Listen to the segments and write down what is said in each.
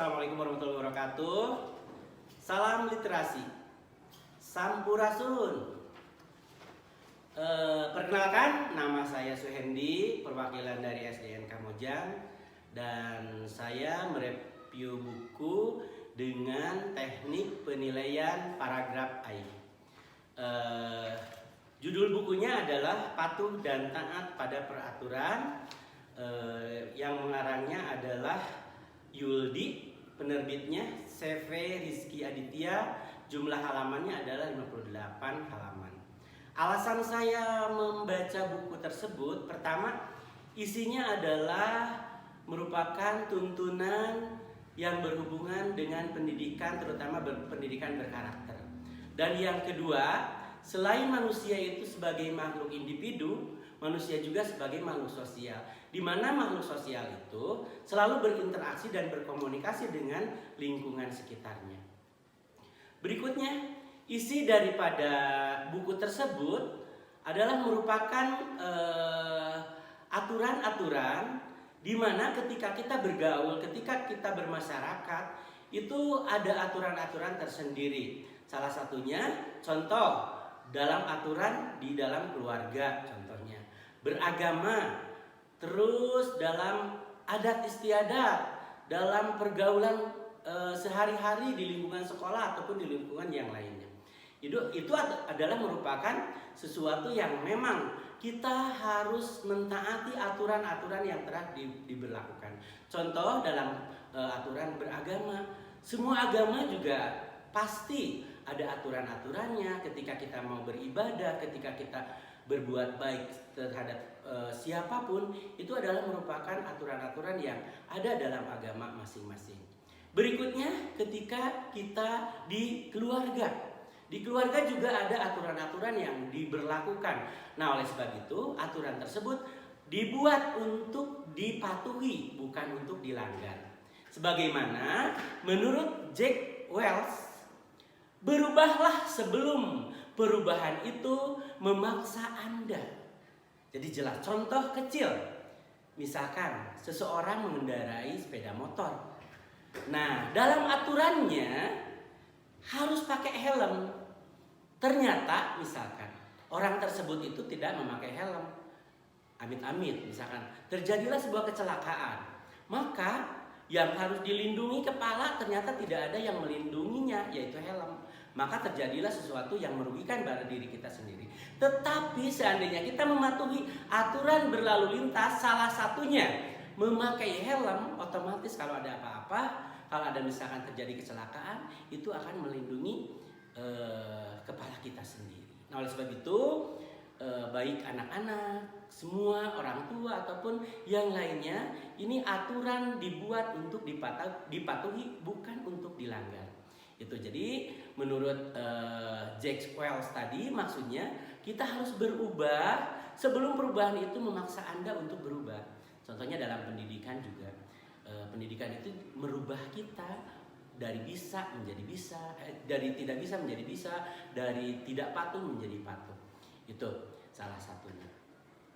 Assalamualaikum warahmatullahi wabarakatuh. Salam literasi, Sampurasun. Perkenalkan, nama saya Suhendi, perwakilan dari SDN Kamojang, dan saya mereview buku dengan teknik penilaian paragraf I. Judul bukunya adalah Patuh dan Taat pada Peraturan. Yang mengarangnya adalah Yuldi, penerbitnya CV Rizky Aditya, jumlah halamannya adalah 58 halaman. Alasan saya membaca buku tersebut, pertama, isinya adalah merupakan tuntunan yang berhubungan dengan pendidikan, terutama pendidikan berkarakter. Dan yang kedua, selain manusia itu sebagai makhluk individu, manusia juga sebagai makhluk sosial, di mana makhluk sosial itu selalu berinteraksi dan berkomunikasi dengan lingkungan sekitarnya. Berikutnya, isi daripada buku tersebut adalah merupakan aturan-aturan di mana ketika kita bergaul, ketika kita bermasyarakat, itu ada aturan-aturan tersendiri. Salah satunya, contoh dalam aturan di dalam keluarga, contohnya beragama, terus dalam adat istiadat, dalam pergaulan sehari-hari di lingkungan sekolah ataupun di lingkungan yang lainnya. Itu adalah merupakan sesuatu yang memang kita harus mentaati aturan-aturan yang telah diberlakukan. Contoh dalam aturan beragama, semua agama juga pasti ada aturan-aturannya. Ketika kita mau beribadah, ketika kita berbuat baik terhadap siapapun, itu adalah merupakan aturan-aturan yang ada dalam agama masing-masing. Berikutnya, ketika kita di keluarga juga ada aturan-aturan yang diberlakukan. Nah, oleh sebab itu, aturan tersebut dibuat untuk dipatuhi, bukan untuk dilanggar. Sebagaimana menurut Jack Welch, berubahlah sebelum perubahan itu memaksa Anda. Jadi jelas, contoh kecil, misalkan seseorang mengendarai sepeda motor. Nah, dalam aturannya harus pakai helm. Ternyata misalkan orang tersebut itu tidak memakai helm. Amit-amit misalkan terjadilah sebuah kecelakaan. Maka yang harus dilindungi kepala ternyata tidak ada yang melindunginya, yaitu helm. Maka terjadilah sesuatu yang merugikan pada diri kita sendiri. Tetapi seandainya kita mematuhi aturan berlalu lintas, salah satunya memakai helm, otomatis kalau ada apa-apa, kalau ada misalkan terjadi kecelakaan, itu akan melindungi kepala kita sendiri. Nah, oleh sebab itu, baik anak-anak, semua orang tua ataupun yang lainnya, ini aturan dibuat untuk dipatuhi, bukan untuk dilanggar. Itu jadi menurut Jack Welch tadi, maksudnya kita harus berubah sebelum perubahan itu memaksa Anda untuk berubah. Contohnya dalam pendidikan juga, pendidikan itu merubah kita dari bisa menjadi bisa, dari tidak bisa menjadi bisa, dari tidak patuh menjadi patuh. Itu salah satunya.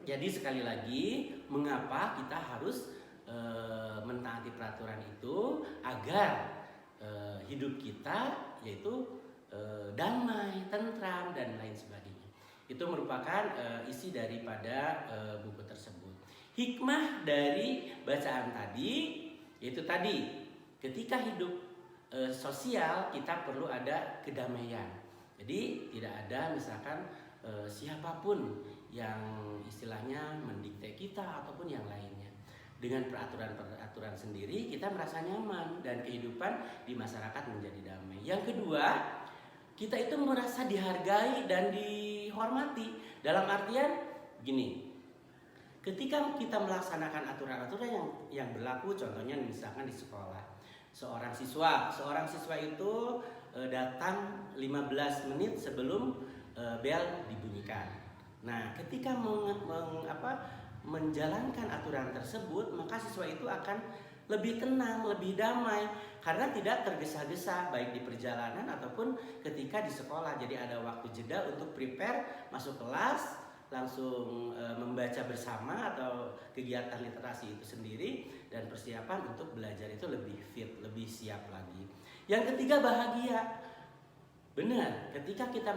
Jadi sekali lagi, mengapa kita harus mentaati peraturan itu agar hidup kita yaitu damai, tentram, dan lain sebagainya. Itu merupakan isi daripada buku tersebut. Hikmah dari bacaan tadi yaitu tadi, ketika hidup sosial kita perlu ada kedamaian. Jadi tidak ada misalkan siapapun yang istilahnya mendikte kita ataupun yang lainnya. Dengan peraturan-peraturan sendiri kita merasa nyaman dan kehidupan di masyarakat menjadi damai. Yang kedua, kita itu merasa dihargai dan dihormati. Dalam artian gini, ketika kita melaksanakan aturan-aturan yang berlaku, contohnya misalkan di sekolah, seorang siswa itu datang 15 menit sebelum bel dibunyikan. Nah, ketika menjalankan aturan tersebut, maka siswa itu akan lebih tenang, lebih damai, karena tidak tergesa-gesa baik di perjalanan ataupun ketika di sekolah. Jadi ada waktu jeda untuk prepare masuk kelas, langsung membaca bersama atau kegiatan literasi itu sendiri, dan persiapan untuk belajar itu lebih fit, lebih siap lagi. Yang ketiga, bahagia. Benar, ketika kita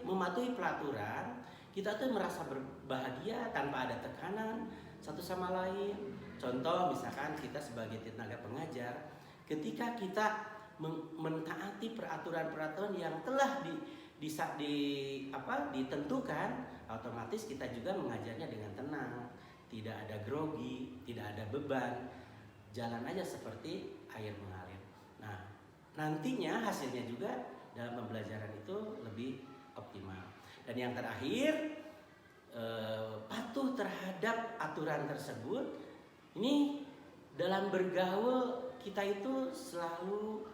mematuhi peraturan, kita tuh merasa berbahagia tanpa ada tekanan satu sama lain. Contoh misalkan kita sebagai tenaga pengajar, ketika kita mentaati peraturan-peraturan yang telah ditentukan, otomatis kita juga mengajarnya dengan tenang, tidak ada grogi, tidak ada beban, jalan aja seperti air mengalir. Nah, nantinya hasilnya juga dalam pembelajaran itu lebih optimal. Dan yang terakhir, patuh terhadap aturan tersebut. Ini dalam bergaul kita itu selalu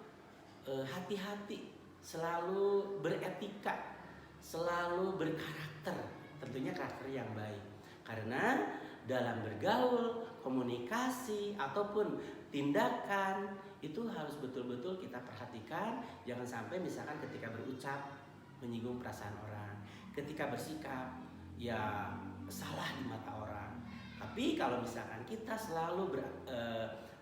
hati-hati, selalu beretika, selalu berkarakter, tentunya karakter yang baik. Karena dalam bergaul, komunikasi ataupun tindakan itu harus betul-betul kita perhatikan. Jangan sampai misalkan ketika berucap menyinggung perasaan orang, ketika bersikap ya salah di mata orang. Tapi kalau misalkan kita selalu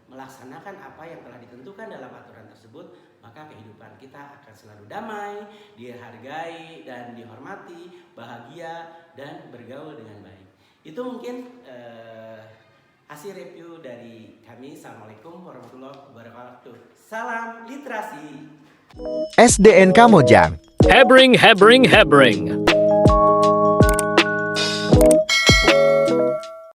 melaksanakan apa yang telah ditentukan dalam aturan tersebut, maka kehidupan kita akan selalu damai, dihargai dan dihormati, bahagia dan bergaul dengan baik. Itu mungkin hasil review dari kami. Assalamualaikum warahmatullahi wabarakatuh. Salam literasi. SDN Kamojang. Hebring.